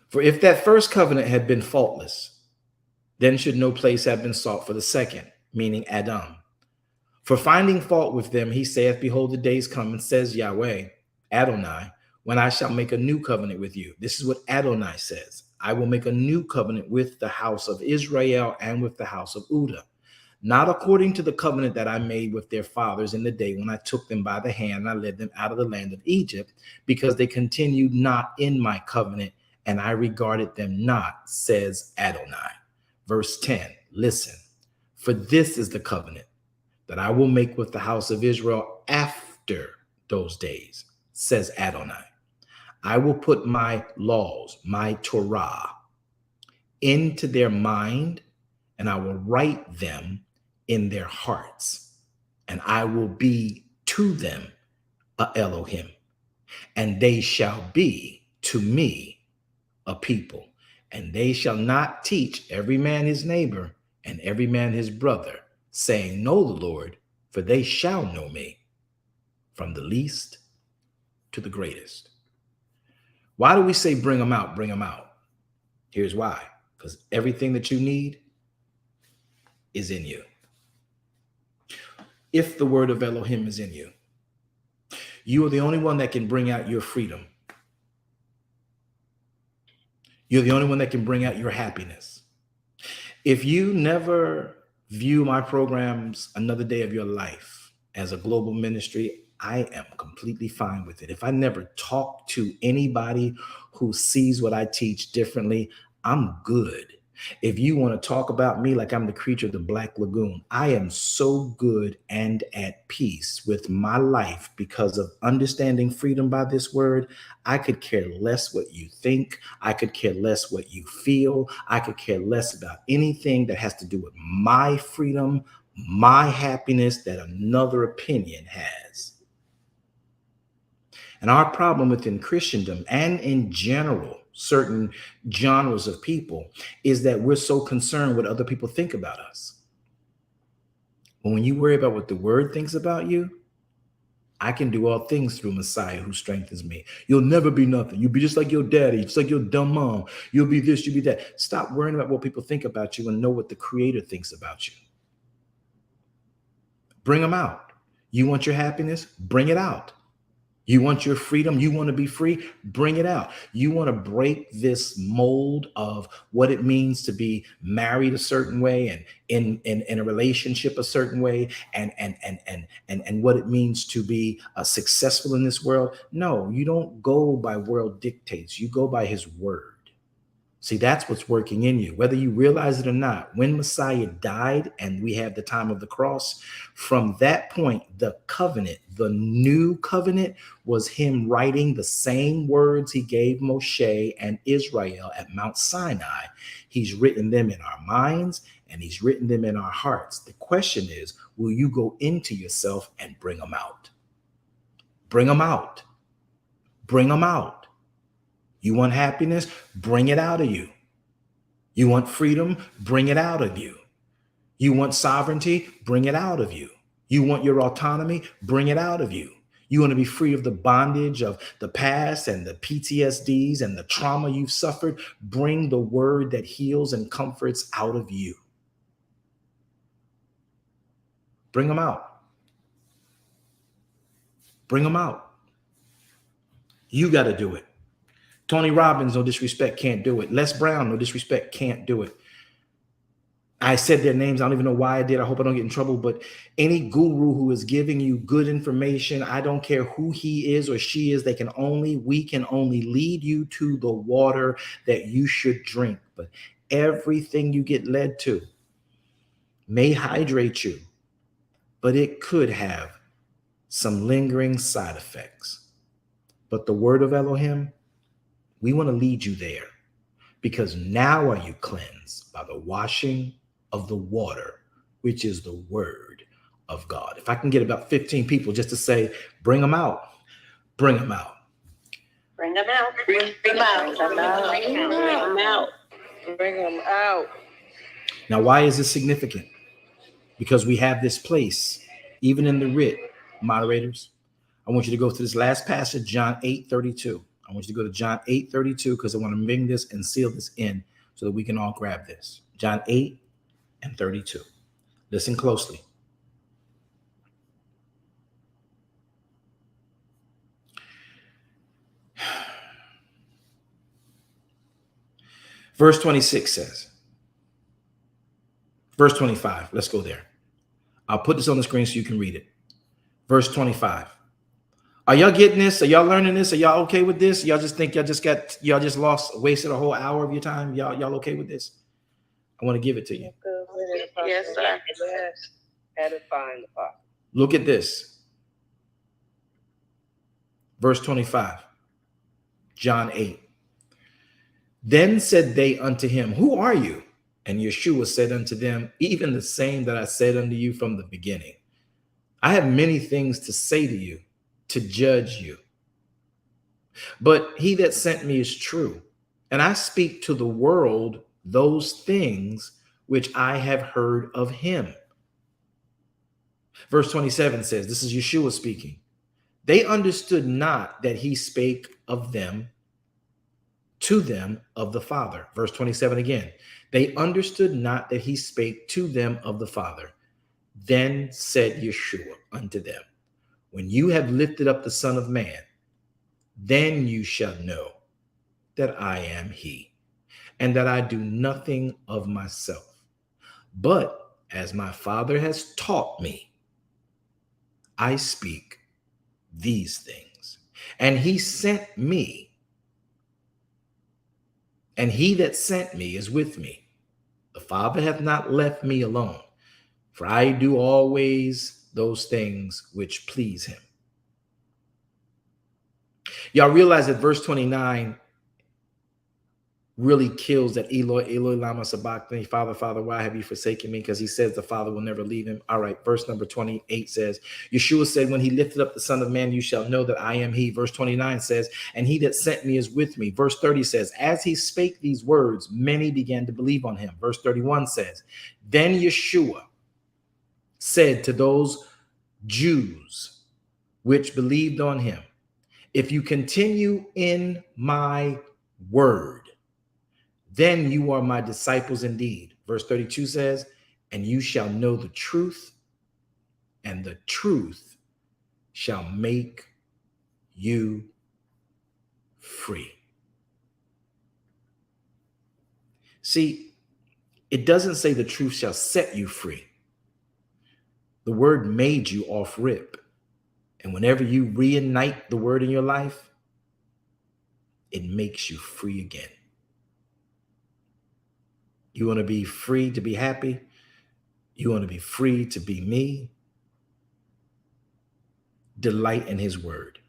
For if that first covenant had been faultless, then should no place have been sought for the second, meaning Adam. For finding fault with them, he saith, behold, the days come, and says Yahweh, Adonai, when I shall make a new covenant with you. This is what Adonai says. I will make a new covenant with the house of Israel and with the house of Judah, not according to the covenant that I made with their fathers in the day when I took them by the hand and I led them out of the land of Egypt, because they continued not in my covenant, and I regarded them not, says Adonai. Verse 10, listen. For this is the covenant that I will make with the house of Israel after those days, says Adonai. I will put my laws, my Torah, into their mind, and I will write them in their hearts, and I will be to them a Elohim, and they shall be to me a people, and they shall not teach every man his neighbor and every man his brother, saying, know the Lord, for they shall know me, from the least to the greatest. Why do we say bring them out, bring them out? Here's why. Because everything that you need is in you. If the word of Elohim is in you, you are the only one that can bring out your freedom. You're the only one that can bring out your happiness. If you never view my programs Another Day of Your Life as a global ministry, I am completely fine with it. If I never talk to anybody who sees what I teach differently, I'm good. If you want to talk about me like I'm the creature of the Black Lagoon, I am so good and at peace with my life because of understanding freedom by this word. I could care less what you think. I could care less what you feel. I could care less about anything that has to do with my freedom, my happiness that another opinion has. And our problem within Christendom and in general, certain genres of people, is that we're so concerned what other people think about us. But when you worry about what the word thinks about you, I can do all things through Messiah who strengthens me. You'll never be nothing. You'll be just like your daddy, just like your dumb mom. You'll be this, you'll be that. Stop worrying about what people think about you and know what the Creator thinks about you. Bring them out. You want your happiness? Bring it out. You want your freedom? You want to be free? Bring it out. You want to break this mold of what it means to be married a certain way and in a relationship a certain way and what it means to be successful in this world? No, you don't go by world dictates. You go by his word. See, that's what's working in you, whether you realize it or not. When Messiah died and we have the time of the cross, from that point, the covenant, the new covenant, was him writing the same words he gave Moshe and Israel at Mount Sinai. He's written them in our minds and he's written them in our hearts. The question is, will you go into yourself and bring them out? Bring them out. Bring them out. You want happiness? Bring it out of you. You want freedom? Bring it out of you. You want sovereignty? Bring it out of you. You want your autonomy? Bring it out of you. You want to be free of the bondage of the past and the PTSDs and the trauma you've suffered? Bring the word that heals and comforts out of you. Bring them out. Bring them out. You got to do it. Tony Robbins, no disrespect, can't do it. Les Brown, no disrespect, can't do it. I said their names. I don't even know why I did. I hope I don't get in trouble. But any guru who is giving you good information, I don't care who he is or she is, we can only lead you to the water that you should drink. But everything you get led to may hydrate you, but it could have some lingering side effects. But the word of Elohim, we want to lead you there, because now are you cleansed by the washing of the water, which is the word of God. If I can get about 15 people just to say, bring them out, bring them out. Bring them out. Bring them out. Bring them out. Bring them out. Now, why is this significant? Because we have this place, even in the writ, moderators. I want you to go to this last passage, John 8:32. I want you to go to John 8:32 because I want to bring this and seal this in so that we can all grab this. John 8:32. Listen closely. Verse 26 says, verse 25, let's go there. I'll put this on the screen so you can read it. Verse 25. Are y'all getting this? Are y'all learning this? Are y'all okay with this? Y'all just think y'all just wasted a whole hour of your time? Y'all okay with this? I want to give it to you. Yes, sir. Yes. Edifying the Father. Look at this. Verse 25. John 8. Then said they unto him, who are you? And Yeshua said unto them, even the same that I said unto you from the beginning. I have many things to say to you, to judge you. But he that sent me is true, and I speak to the world those things which I have heard of him. Verse 27 says, this is Yeshua speaking. They understood not that he spake of them, to them of the Father. Verse 27 again. They understood not that he spake to them of the Father. Then said Yeshua unto them, when you have lifted up the Son of Man, then you shall know that I am he, and that I do nothing of myself. But as my Father has taught me, I speak these things. And he sent me, and he that sent me is with me. The Father hath not left me alone, for I do always those things which please him. Y'all realize that verse 29 really kills that Eloi, Eloi, lama sabachthani, Father, Father, why have you forsaken me? Because he says the Father will never leave him. All right, verse number 28 says, Yeshua said, when he lifted up the Son of Man, you shall know that I am he. Verse 29 says, and he that sent me is with me. Verse 30 says, as he spake these words, many began to believe on him. Verse 31 says, then Yeshua said to those Jews which believed on him, if you continue in my word, then you are my disciples indeed. Verse 32 says, and you shall know the truth, and the truth shall make you free. See, it doesn't say the truth shall set you free. The word made you off rip. And whenever you reignite the word in your life, it makes you free again. You want to be free to be happy? You want to be free to be me? Delight in his word.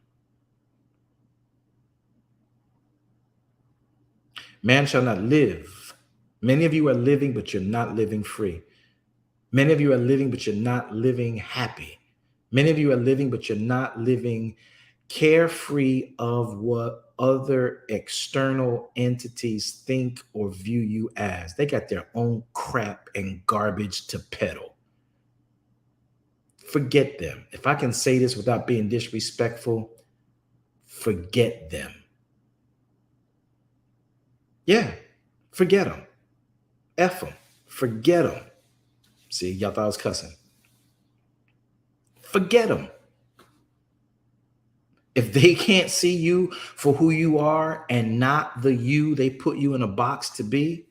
Man shall not live. Many of you are living, but you're not living free. Many of you are living, but you're not living happy. Many of you are living, but you're not living carefree of what other external entities think or view you as. They got their own crap and garbage to peddle. Forget them. If I can say this without being disrespectful, forget them. Yeah, forget them. F them. Forget them. See, y'all thought I was cussing. Forget them. If they can't see you for who you are and not the you they put you in a box to be,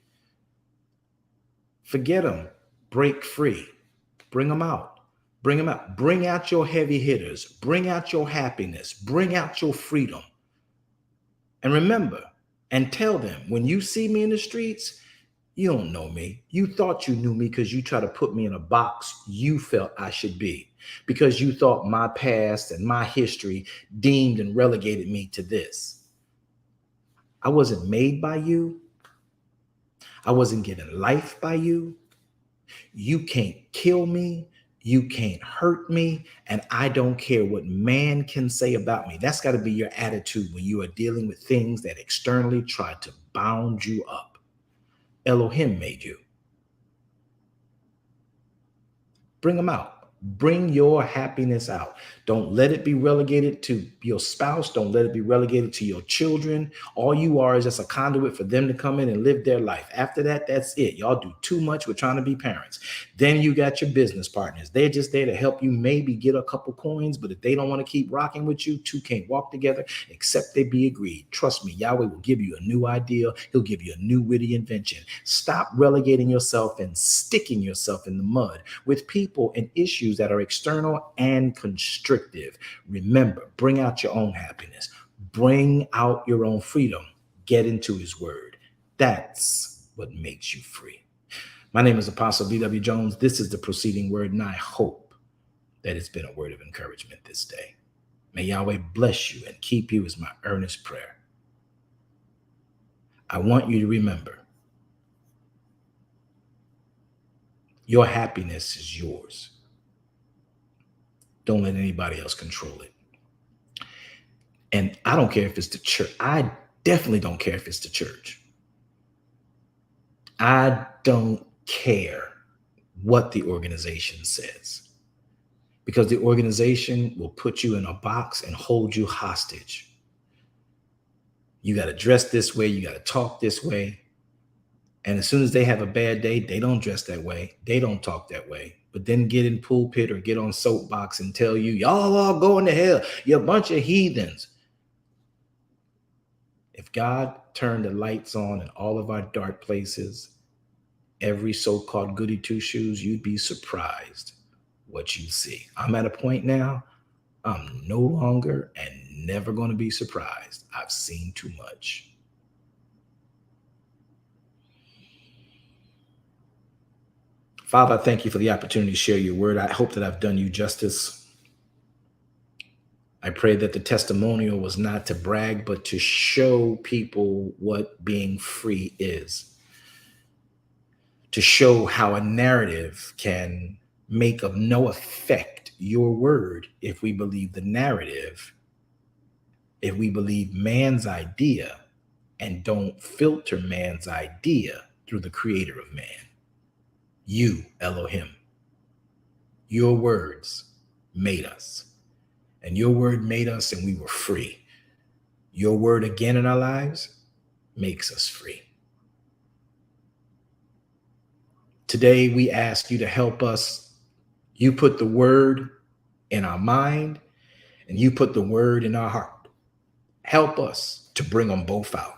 forget them. Break free. Bring them out. Bring them out. Bring out your heavy hitters. Bring out your happiness. Bring out your freedom. And remember, and tell them, when you see me in the streets, you don't know me. You thought you knew me because you try to put me in a box you felt I should be, because you thought my past and my history deemed and relegated me to this. I wasn't made by you. I wasn't given life by you. You can't kill me. You can't hurt me. And I don't care what man can say about me. That's got to be your attitude when you are dealing with things that externally try to bound you up. Elohim made you. Bring them out. Bring your happiness out. Don't let it be relegated to your spouse. Don't let it be relegated to your children. All you are is just a conduit for them to come in and live their life. After that, that's it. Y'all do too much with trying to be parents. Then you got your business partners. They're just there to help you maybe get a couple coins, but if they don't want to keep rocking with you, two can't walk together except they be agreed. Trust me, Yahweh will give you a new idea. He'll give you a new witty invention. Stop relegating yourself and sticking yourself in the mud with people and issues that are external and constrictive. Remember, bring out your own happiness. Bring out your own freedom. Get into his word. That's what makes you free. My name is Apostle B.W. Jones. This is the Proceeding Word, and I hope that it's been a word of encouragement this day. May Yahweh bless you and keep you is my earnest prayer. I want you to remember, your happiness is yours. Don't let anybody else control it. And I don't care if it's the church. I definitely don't care if it's the church. I don't care what the organization says, because the organization will put you in a box and hold you hostage. You got to dress this way. You got to talk this way. And as soon as they have a bad day, they don't dress that way. They don't talk that way. But then get in pulpit or get on soapbox and tell you, y'all all going to hell. You're a bunch of heathens. If God turned the lights on in all of our dark places, every so-called goody two-shoes, you'd be surprised what you see. I'm at a point now, I'm no longer and never going to be surprised. I've seen too much. Father, I thank you for the opportunity to share your word. I hope that I've done you justice. I pray that the testimonial was not to brag, but to show people what being free is. To show how a narrative can make of no effect your word if we believe the narrative, if we believe man's idea and don't filter man's idea through the creator of man. You, Elohim, your words made us, and your word made us and we were free. Your word again in our lives makes us free. Today, we ask you to help us. You put the word in our mind and you put the word in our heart. Help us to bring them both out.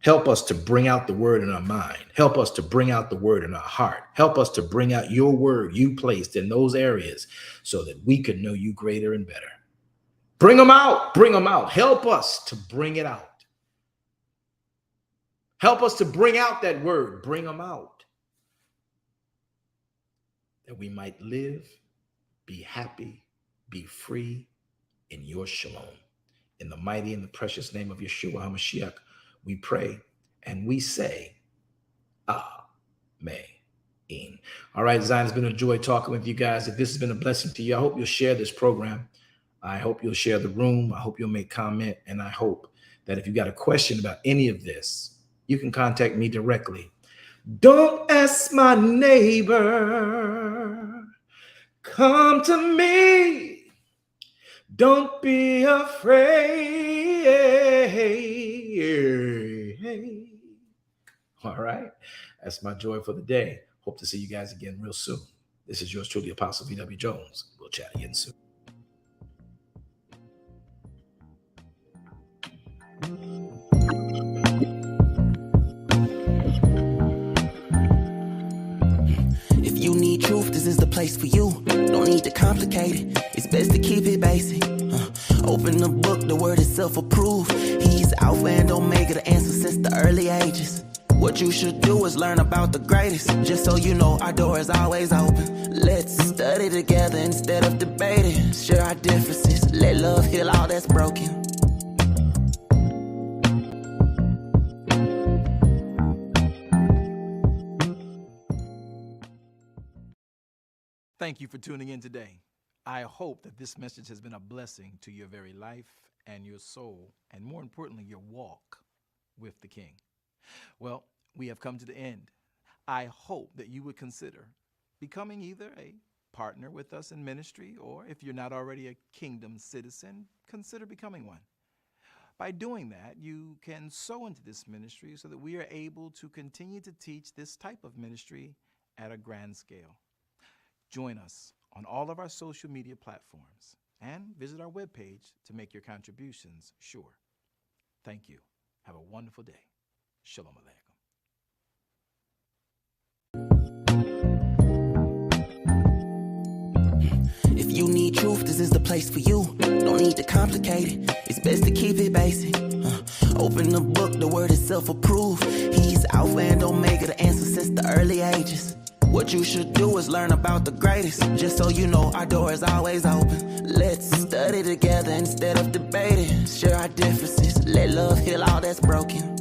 Help us to bring out the word in our mind. Help us to bring out the word in our heart. Help us to bring out your word you placed in those areas so that we could know you greater and better. Bring them out. Bring them out. Help us to bring it out. Help us to bring out that word. Bring them out. That we might live, be happy, be free in your shalom. In the mighty and the precious name of Yeshua HaMashiach, we pray and we say, Amen. All right, Zion, it's been a joy talking with you guys. If this has been a blessing to you, I hope you'll share this program. I hope you'll share the room. I hope you'll make comment. And I hope that if you got a question about any of this, you can contact me directly. Don't ask my neighbor. Come to me. Don't be afraid. All right. That's my joy for the day. Hope to see you guys again real soon. This is yours truly, Apostle V.W. Jones. We'll chat again soon. If you need truth, this is the place for you. Don't need to complicate it. It's best to keep it basic. Open the book, the word itself approved. He's Alpha and Omega, the answer since the early ages. What you should do is learn about the greatest. Just so you know, our door is always open. Let's study together instead of debating. Share our differences. Let love heal all that's broken. Thank you for tuning in today. I hope that this message has been a blessing to your very life and your soul, and more importantly, your walk with the King. Well, we have come to the end. I hope that you would consider becoming either a partner with us in ministry, or if you're not already a kingdom citizen, consider becoming one. By doing that, you can sow into this ministry so that we are able to continue to teach this type of ministry at a grand scale. Join us on all of our social media platforms and visit our webpage to make your contributions sure. Thank you. Have a wonderful day. Shalom Aleichem. If you need truth, this is the place for you. Don't need to complicate it. It's best to keep it basic. Open the book, the word itself approved. He's Alpha and Omega, the answer since the early ages. What you should do is learn about the greatest. Just so you know, our door is always open. Let's study together instead of debating. Share our differences. Let love heal all that's broken.